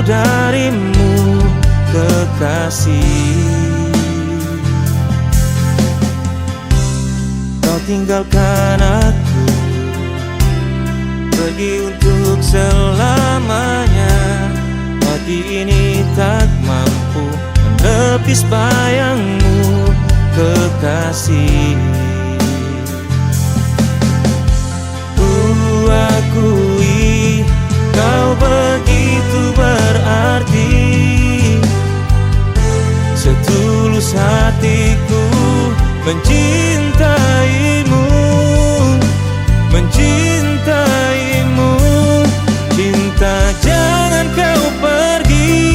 darimu kekasih. Kau tinggalkan aku, pergi untuk selamanya. Hati ini tak mampu menepis bayangmu kekasih. Ku akui kau begitu berarti, setulus hatiku mencintaimu, mencintaimu. Cinta, jangan kau pergi,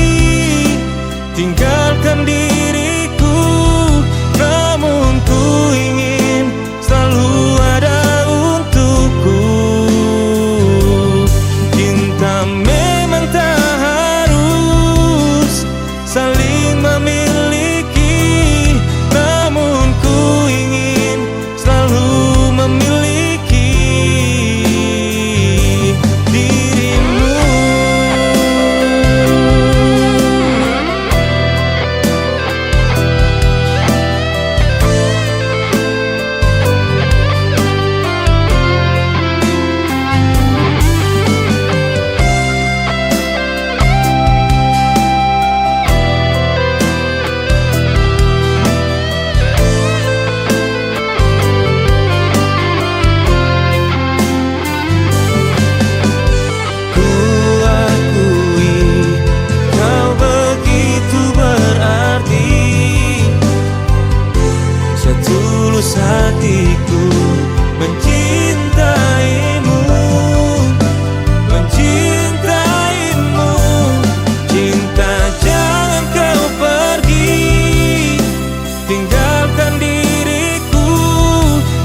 tinggalkan diriku. Namun ku ingin selalu ada untukku. Cinta memang tak harus saling memiliki, namun ku ingin selalu memiliki dirimu. Setulus hatiku mencintaimu, mencintaimu. Cinta, jangan kau pergi, tinggalkan diriku.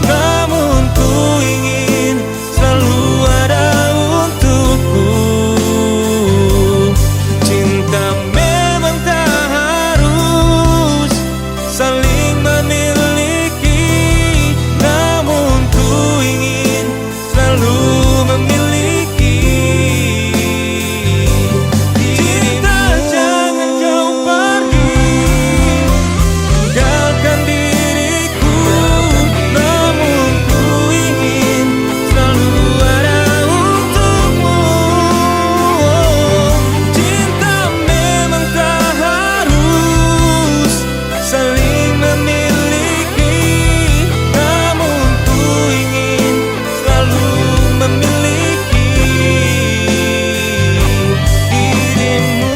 Namun ku ingin selalu ada untukku. Cinta memang tak harus saling memiliki, namun ku ingin selalu memiliki. Cinta, jangan kau pergi, tinggalkan diriku. Namun ku ingin selalu ada untukmu. Cinta memang tak harus saling memiliki, namun ku ingin selalu memiliki dirimu.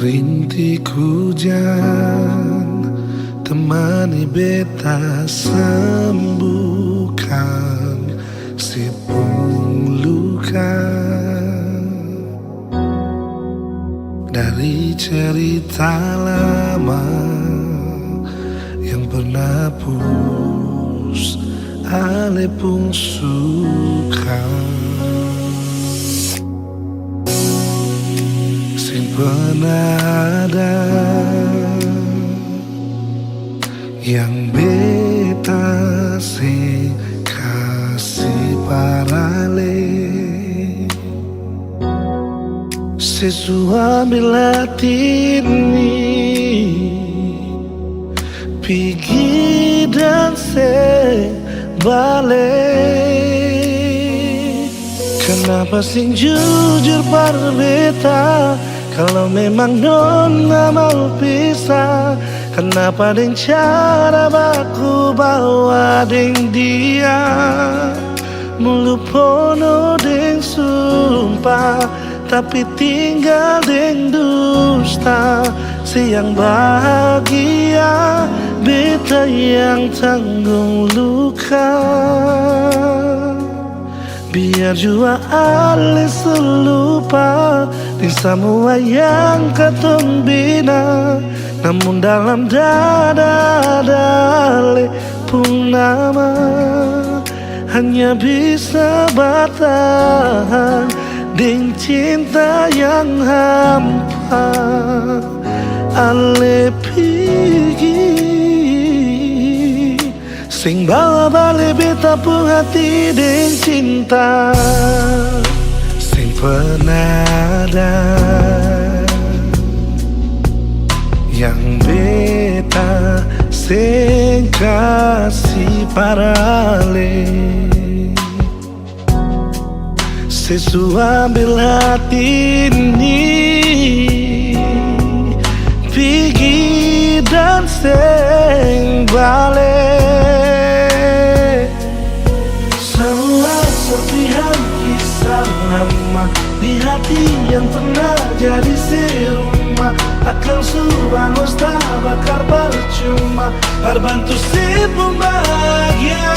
Rintik hujan temani beta sembuhkan si pun luka. Dari cerita lama yang pernah pus ale pun suka. Pernah ada yang beta si kasih parale, sesuai latini pergi dan balik. Kenapa sing jujur pada beta, kalau memang nona mau pisah? Kenapa deng cara baku bawa deng dia, mulu pono deng sumpah, tapi tinggal deng dusta. Siang bahagia, beta yang tanggung luka. Biar jua ale selupa di semua yang katong bina, namun dalam dada ale purnama hanya bisa bertahan dengan cinta yang hampa. Ale pergi sing bawa balik beta pun hati dengan cinta sing pernah ada, yang beta sing kasih parale. Sesuai ambil hati ini pergi dan sing balik. Semua serpihan kisah lama di hati yang pernah jadi serumah akan subangus tak bakar percuma berbantu si pembahagia.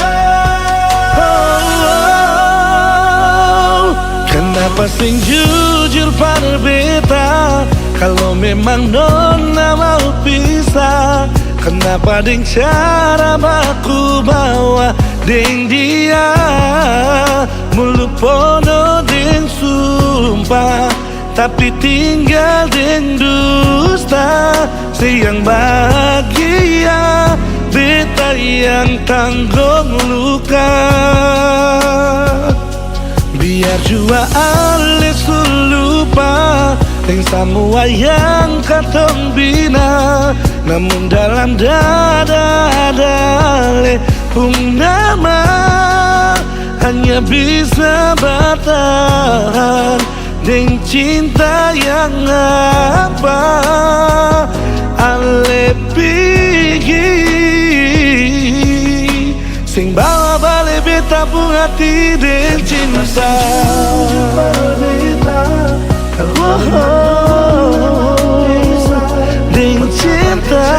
Kenapa sing jujur pada beta kalau memang nona mau pisah? Kenapa ding cara baku bawa ding dia mulu pono ding sumpah tapi tinggal ding dusta. Siang bahagia beta yang tanggung luka. Biar jua alis lupa yang semua yang katong bina, namun dalam dada ada nama hanya bisa bertahan dengan cinta yang apa. Ale pergi sing bawa balik beta pun hati dengan cinta. Dengan cinta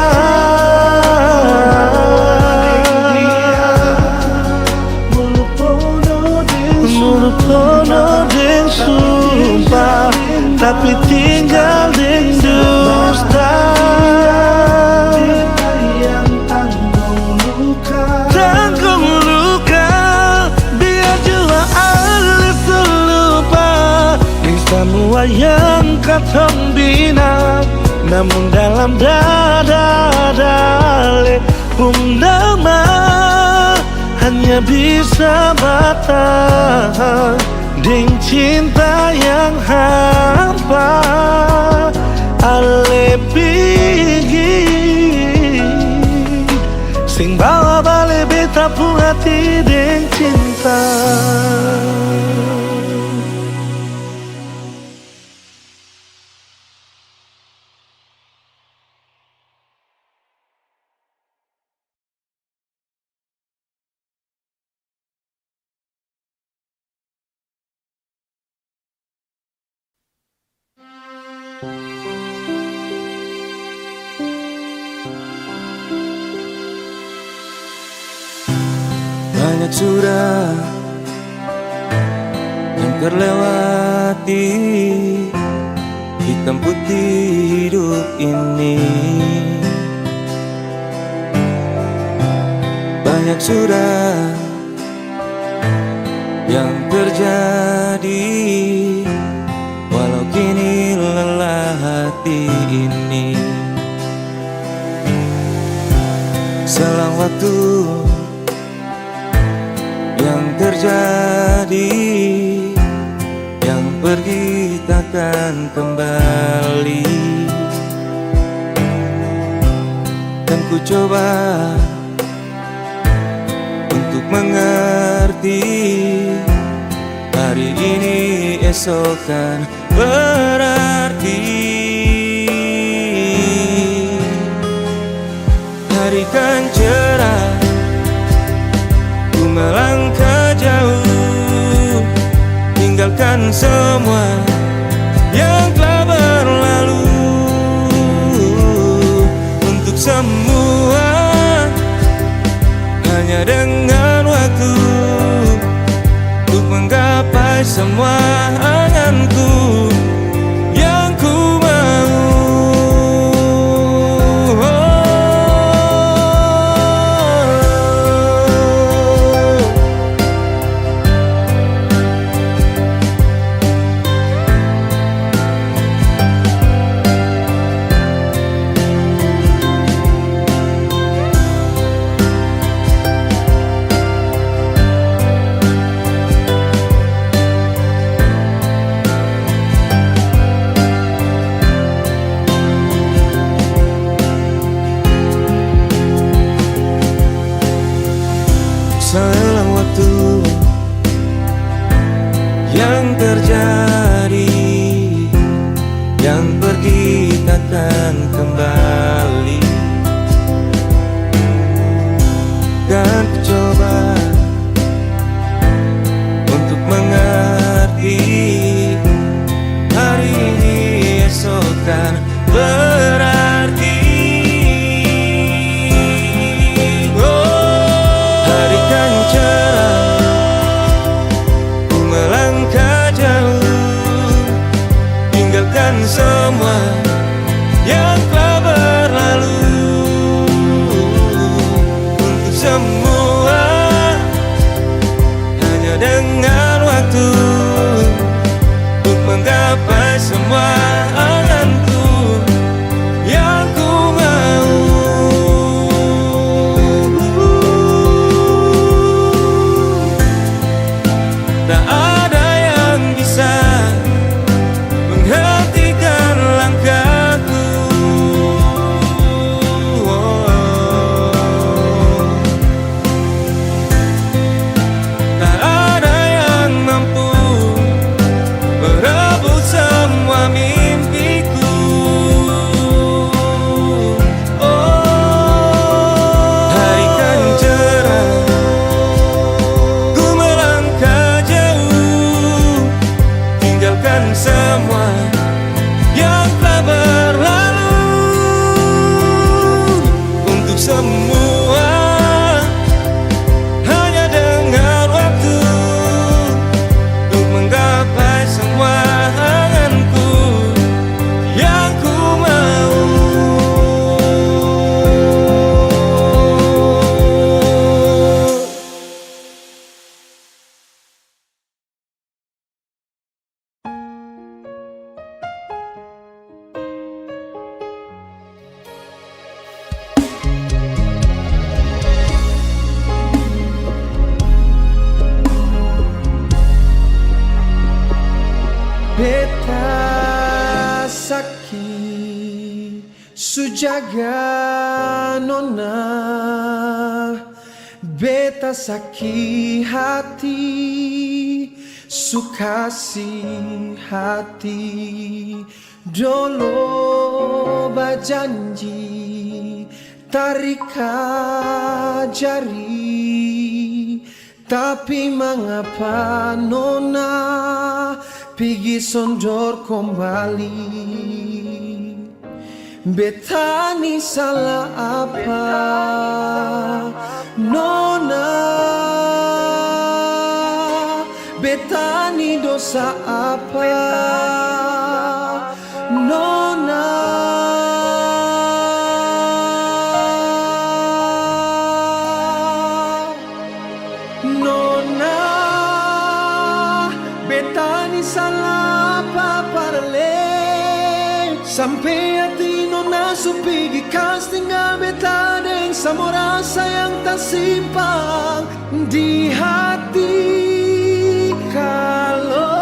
mulu pono dengan sumpah tapi tinggal dengan dusta. Semua yang katong bina, namun dalam dada ada nama hanya bisa bertahan dengan cinta yang hampa. Ale pergi sing bawa balik beta pun hati dengan cinta. Banyak sudah yang terlewati, hitam putih hidup ini. Banyak sudah yang terjadi, walau kini lelah hati ini. Selang waktu yang terjadi, yang pergi takkan kembali. Dan ku coba untuk mengerti, hari ini esok kan berarti. Hari kan cerah, ku melangkah jauh, tinggalkan semua yang telah berlalu. Untuk semua hanya dengan waktu, untuk menggapai semua anganku yang ku mau. selang waktu yang terjadi, yang pergi takkan kembali. Dan ku coba untuk mengerti, hari ini esok kan berarti. Hari kan cerah, ku melangkah jauh, tinggalkan semua yang telah berlalu. Untuk semua hanya dengan waktu, untuk menggapai semua anganku yang ku mau. Tak ada yang bisa menghentikan langkahku. Tak ada yang mampu merebut semua mimpiku. Hari kan cerah, ku melangkah jauh, tinggalkan semua yang telah berlalu. Untuk semua hanya dengan waktu, untuk menggapai semua anganku yang ku mau. Beta sakit sujaga nona, beta sakit hati, sukasih hati. Dolo berjanji tarika jari, tapi mengapa nona pergi sondor kembali? Beta ni salah apa nona? Beta ni dosa apa nona? Nona, beta ni salah apa parle, sampai hati nona supigi kas tinggal beta deng sama rasa yang tak simpang di hati. Kalau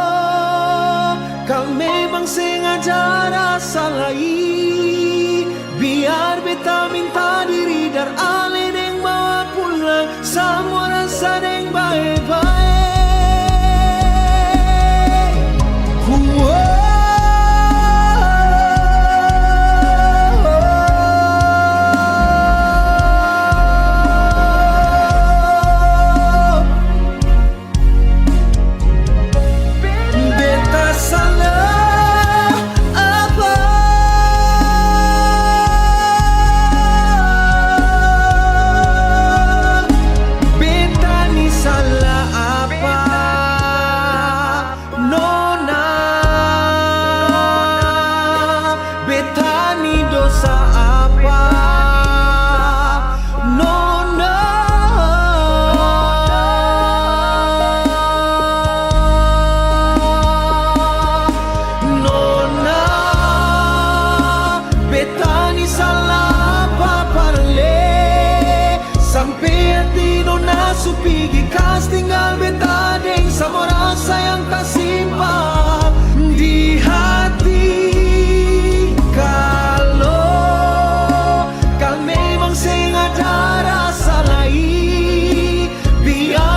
memang sengaja rasa lagi, biar beta minta diri dar ale deng bawa pulang semua rasa deng baik-baik. Supigi kas tinggal beta deng sama rasa yang tak simpang di hati. Kalau memang sengaja rasa lain, biar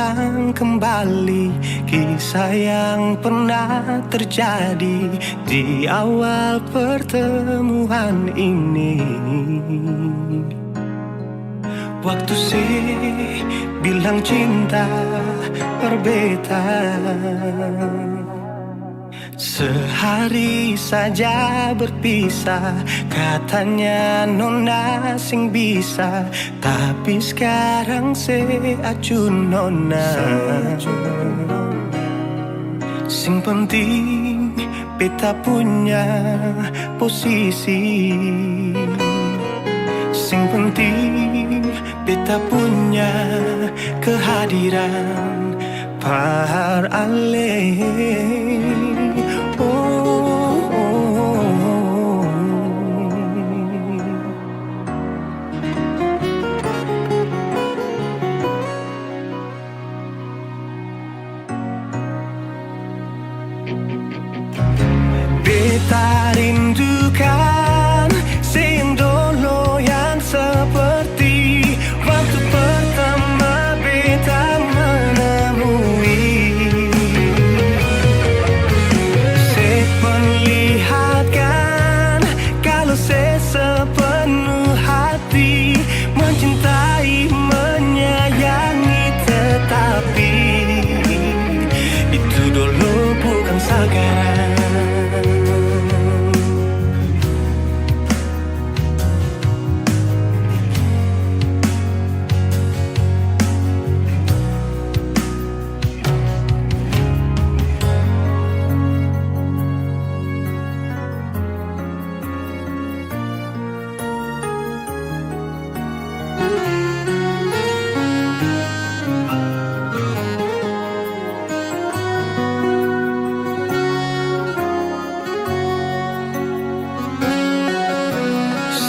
terulang kembali kisah yang pernah terjadi di awal pertemuan ini. Waktu sih bilang cinta berbeda, sehari saja berpisah, katanya nona sing bisa, tapi sekarang seacun nona. Sing penting beta punya posisi, sing penting beta punya kehadiran par ale. Beta rindukan sing dulu yang seperti waktu pertama beta menemui. Seperlihatkan kalau sepenuh hati mencintai, menyayangi, tetapi itu dulu bukan sekarang.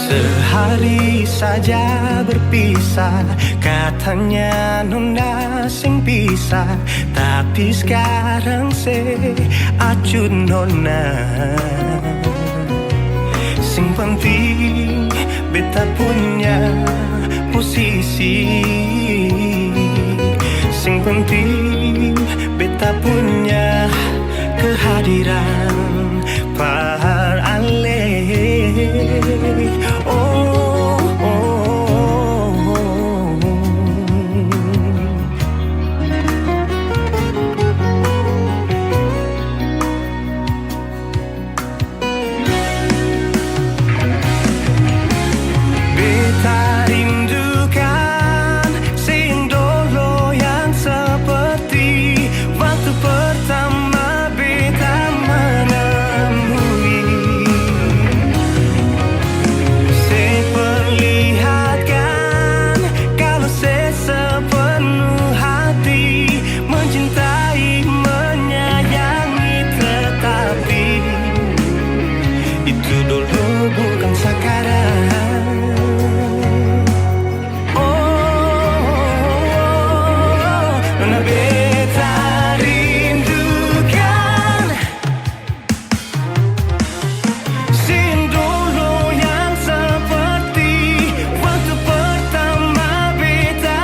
Sehari saja berpisah, katanya nona sing bisa, tapi sekarang seacun nona. Sing penting beta punya posisi, sing penting beta punya kehadiran par ale. Beta rindukan sing dulu yang seperti waktu pertama beta menemui. Seperlihatkan kalau sepenuh hati mencintai, menyayangi, tetapi itu dulu bukan sekarang. Nona beta rindukan sing dulu yang seperti waktu pertama beta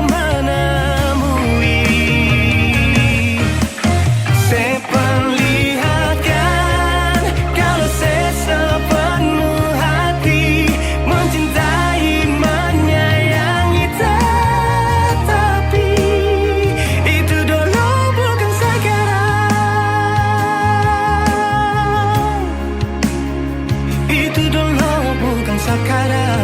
menemui. Seperlihatkan kalau sepenuh hati mencintai, menyayangi, tetapi itu dulu bukan sekarang. Itu dulu bukan sekarang.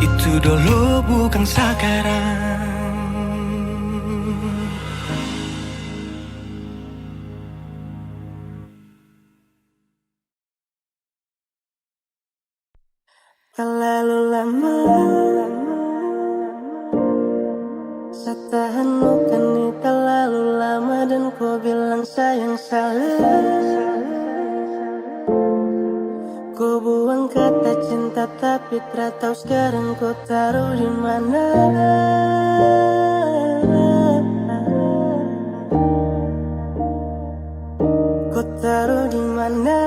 Itu dulu bukan sekarang. Terlalu lama saya tahanmu kan ini terlalu lama, dan kau bilang sayang salah. Kau buang kata cinta tapi tak tahu sekarang kau taruh di mana. Kau taruh di mana?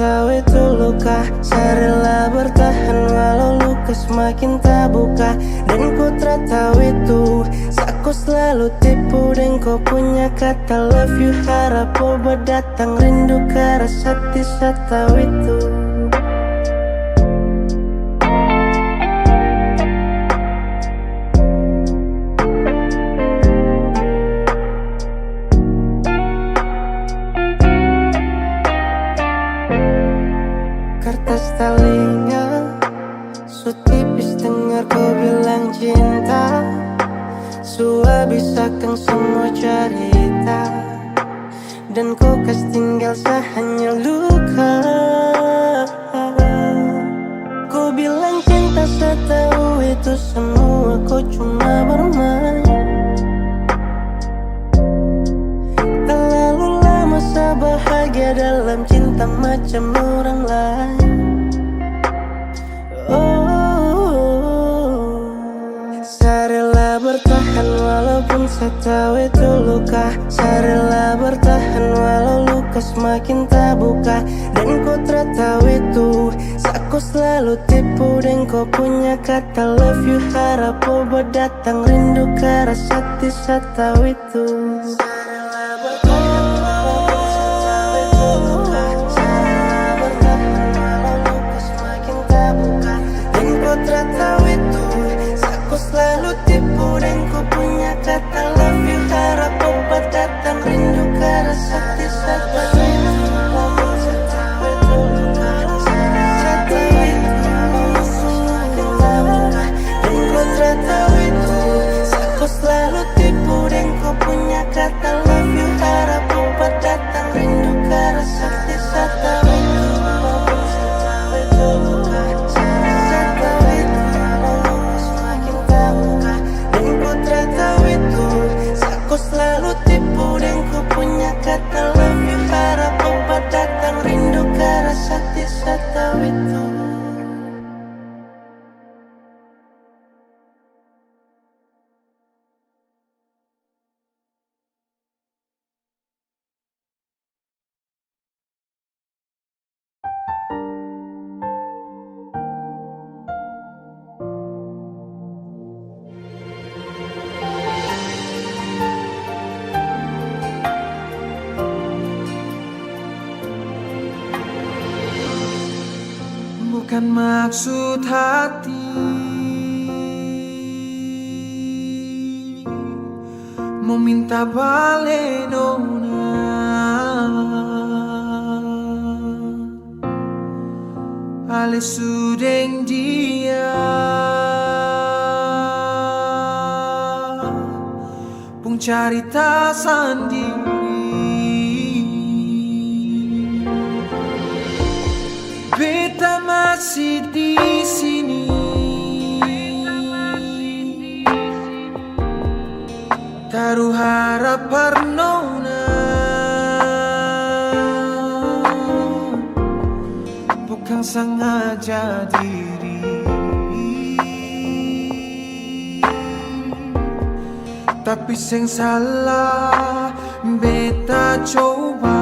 tahu itu luka. Saya rela bertahan walau luka semakin tak buka. Dan ku tak tahu itu aku selalu tipu. Dan kau punya kata love you, harap obat datang rindu ke rasa saya tahu itu. Kertas telinga su tipis dengar kau bilang cinta. Su habiskan semua cerita. Dan kau kas tinggal hanya luka. Kau bilang cinta saya tahu itu semua. Kau cuma bermain. Terlalu lama saya bahagia dalam cinta macam orang lain. Saya rela bertahan walaupun saya tahu itu luka. Saya rela bertahan walau luka semakin tak buka. Dan kau tak tahu itu aku selalu tipu. Dan kau punya kata love you, harap obat datang rindu ke rasa saya tahu itu. Selalu tipu dan ku punya kata love you, harap obat datang rindu ke rasa saya tahu itu. Dan ku tak tahu itu aku selalu tipu dan ku punya kata love you, harap obat datang rindu ke rasa saya tahu itu. Aku selalu tipu dan ku punya kata love you, harap obat datang rindu ke rasa saya tahu itu. Bukan maksud hati meminta balik nona. Ale sudeng dia pun carita sendiri. Beta masih di sini, taruh harapan nona. Bukan sengaja diri, tapi sing salah beta coba.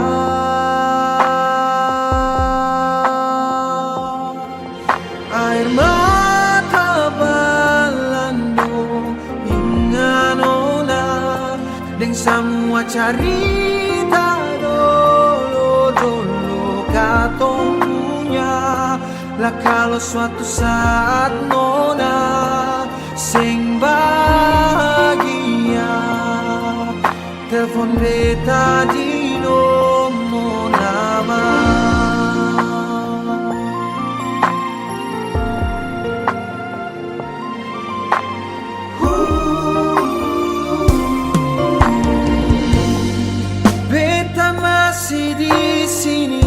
Air mata balando hingga nona deng semua cerita dolo katong punya. Lah kalau suatu saat nona sing bahagia, telepon beta di nomor nama. Masih di sini,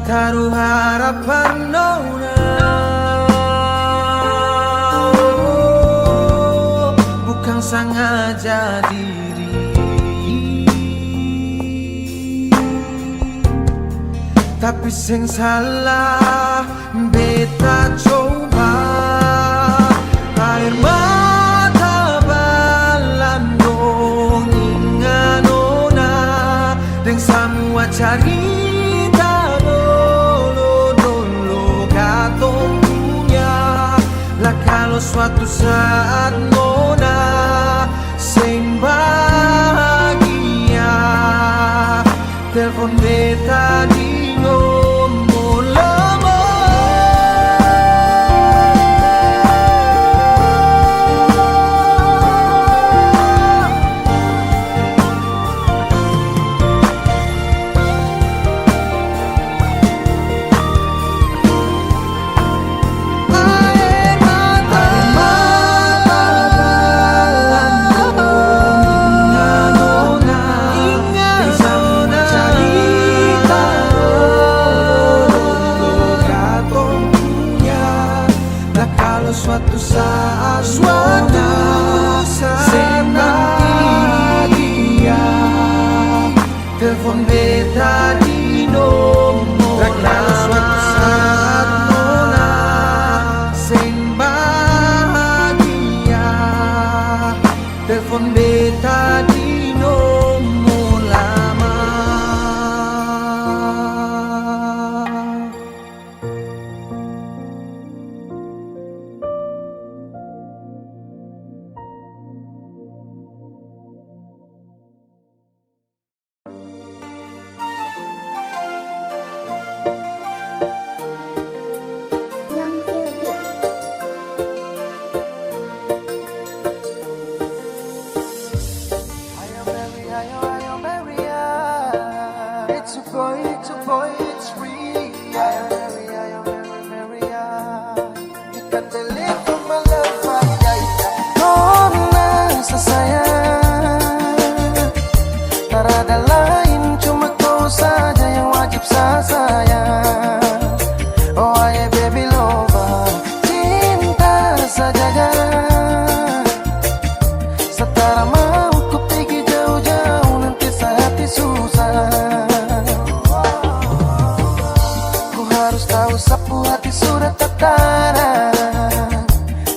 taruh harapan nona. Bukan sengaja diri, tapi sing salah beta coba. Air mata balandong hingga nona Kalau suatu saat nona sing bahagia, telepon beta di nomor lama. Suatu saat dia telepon beta di nomor lama. Suatu saat nona sing bahagia, telepon beta di nomor lama. It's a boy, it's real. You can't believe from my love, Nona sesayang, tak ada lain, cuma kau saja yang wajib saya sayang. Oh ayah baby lover, cinta saja setara mau ku pergi jauh-jauh, nanti hati susah. Tahu sapu hati sudah tertara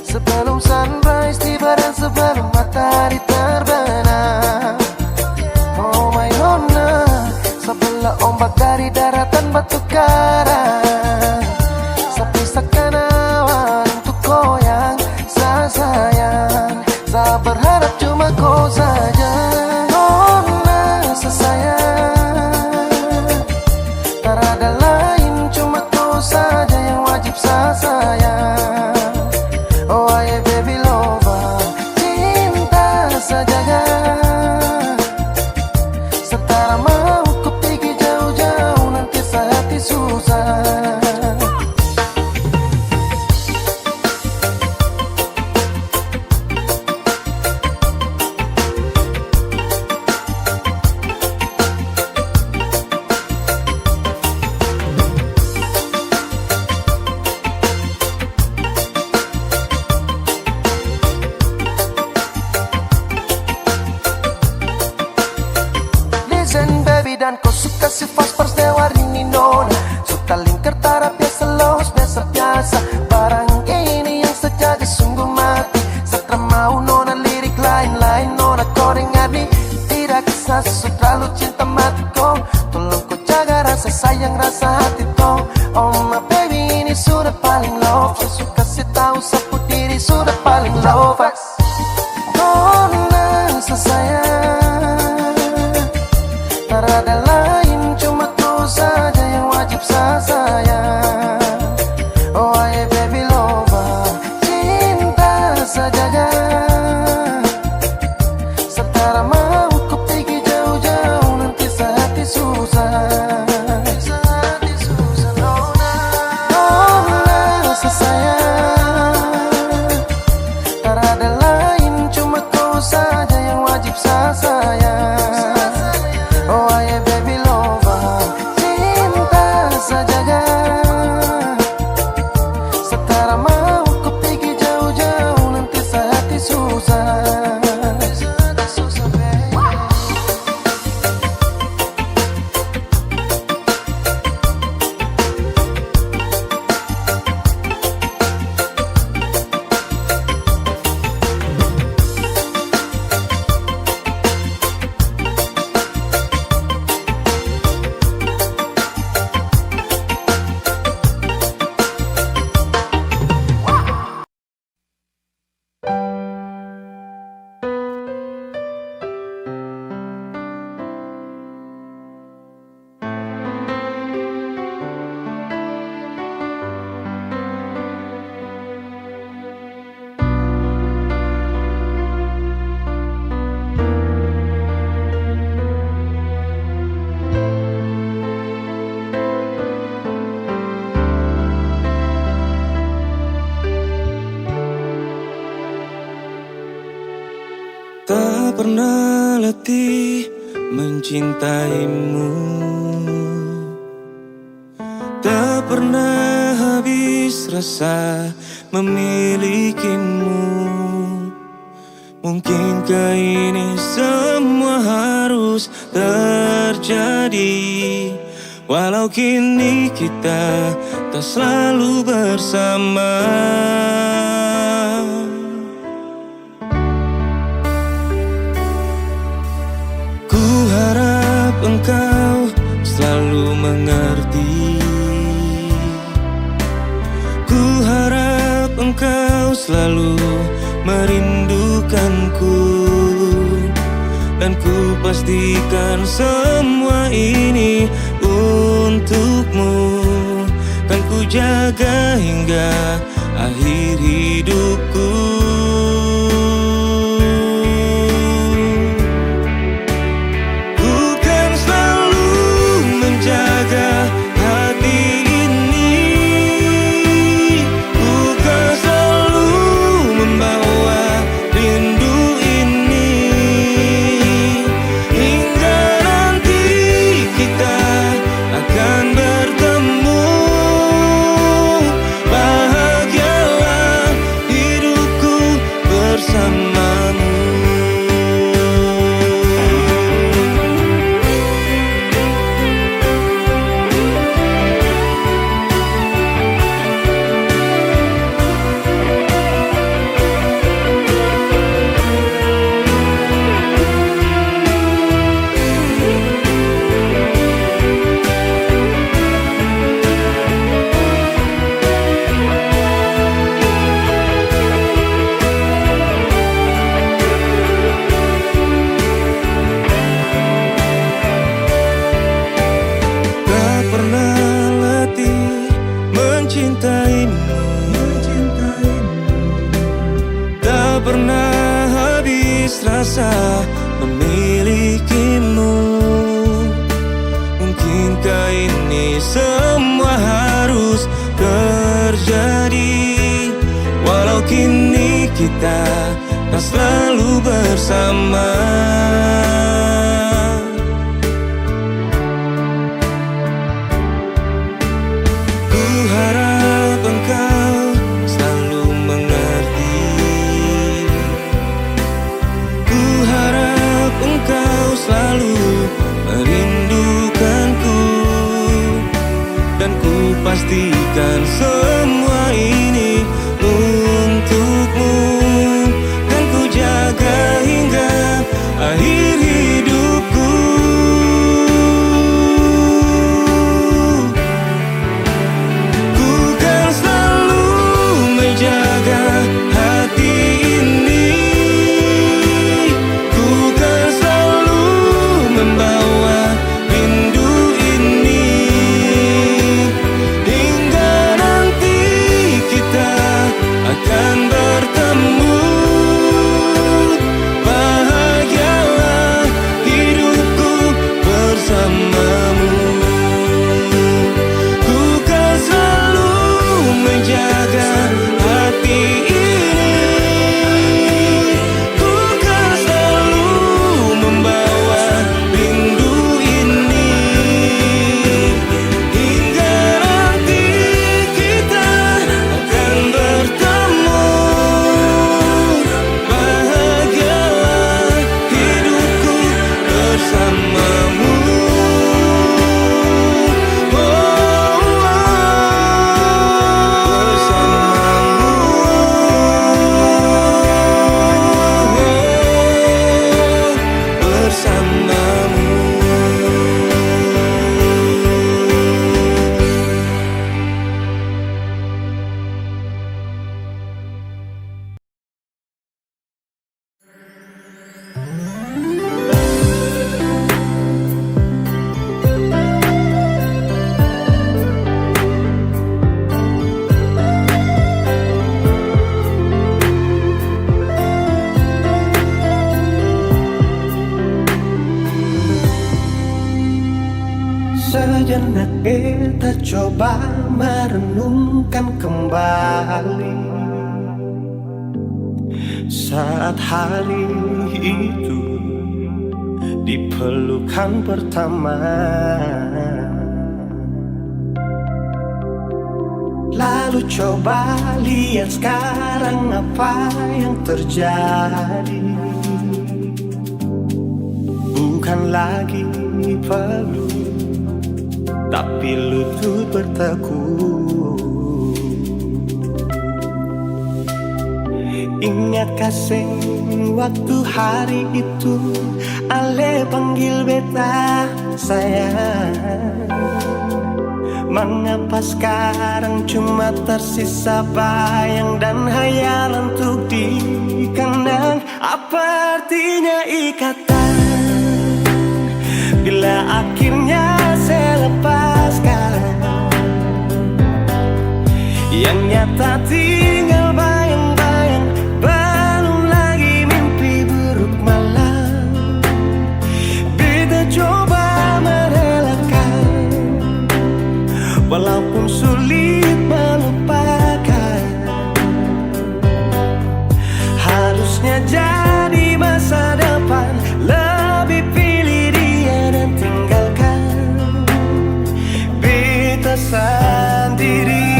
sebelum sunrise tiba dan sebelum matahari terbenam. Oh my nona, sebelah ombak dari daratan batu karang, sepisakan awan untuk goyang. Saya sayang, saya berharap cuma kau saja. Nona sesayang, tak ada lain, cuma saja yang wajib saya sayang. Oh ayah baby lover, cinta saja setara mau ku pergi jauh-jauh, nanti hati susah. pernah letih mencintaimu, tak pernah habis rasa memilikimu. Mungkinkah ini semua harus terjadi, walau kini kita tak selalu bersama. Ku harap engkau selalu mengerti, ku harap engkau selalu merindukanku, dan ku pastikan semua ini untukmu. Kan ku jaga hingga akhir hidupku. Ku kan selalu menjaga hati ini, ku kan selalu membawa rindu ini, hingga nanti kita akan bertemu. Bahagialah hidupku bersamamu. Tak pernah letih mencintaimu, tak pernah habis rasa memilikimu. Mungkinkah ini semua harus terjadi, walau kini kita tak selalu bersama. Ku harap engkau selalu mengerti, ku harap engkau selalu merindukanku, dan ku pastikan semua ini untukmu. Dan ku jaga hingga akhir hidupku. Ku kan selalu menjaga hati ini, ku kan selalu membawa rindu ini, hingga nanti kita akan bertemu. Bahagialah hidupku bersamamu. Ku kan selalu menjaga hati ini, ku kan selalu membawa rindu ini, hingga nanti kita akan bertemu. Bahagialah hidupku bersamamu. Oh, bersamamu. Sejenak kita coba merenungkan kembali Saat hari itu di pelukan pertama, lalu coba lihat sekarang apa yang terjadi. Bukan lagi peluk, tapi lutut bertekuk. Ingat kasih waktu hari itu Ale panggil beta sayang. Mengapa sekarang cuma tersisa bayang dan hayalan untuk dikenang? Apa artinya ikatan bila akhirnya saya lepaskan? Yang nyata tinggal bayang-bayang, belum lagi mimpi buruk malam. Beta coba merelakan, walaupun sulit melupakan. Harusnya jadi masa depan, lebih pilih dia dan tinggalkan beta sendiri.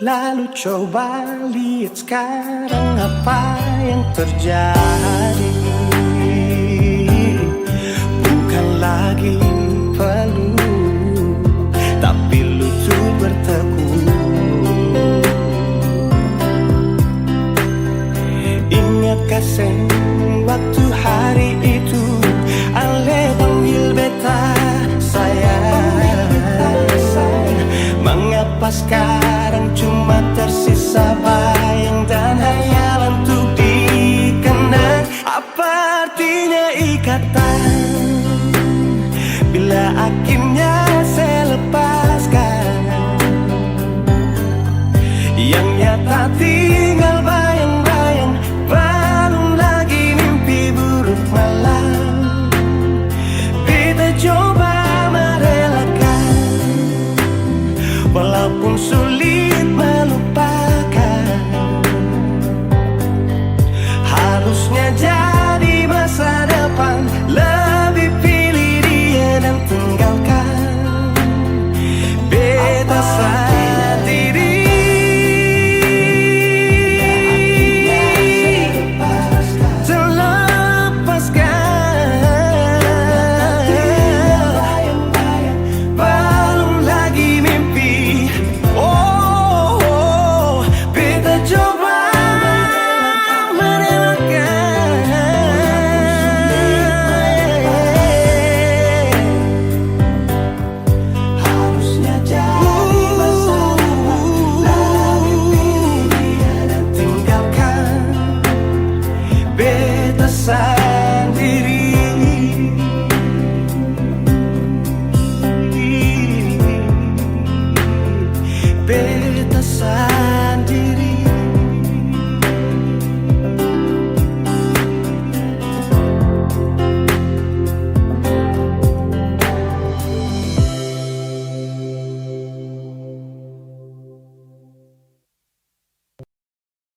Lalu coba lihat sekarang apa yang terjadi. Bukan lagi peluk, tapi lutut bertekuk. Ingat kasih waktu hari itu Ale panggil beta sayang. Mengapa sekarang cuma tersisa bayang dan hayalan untuk dikenang? Apa artinya ikatan bila akhirnya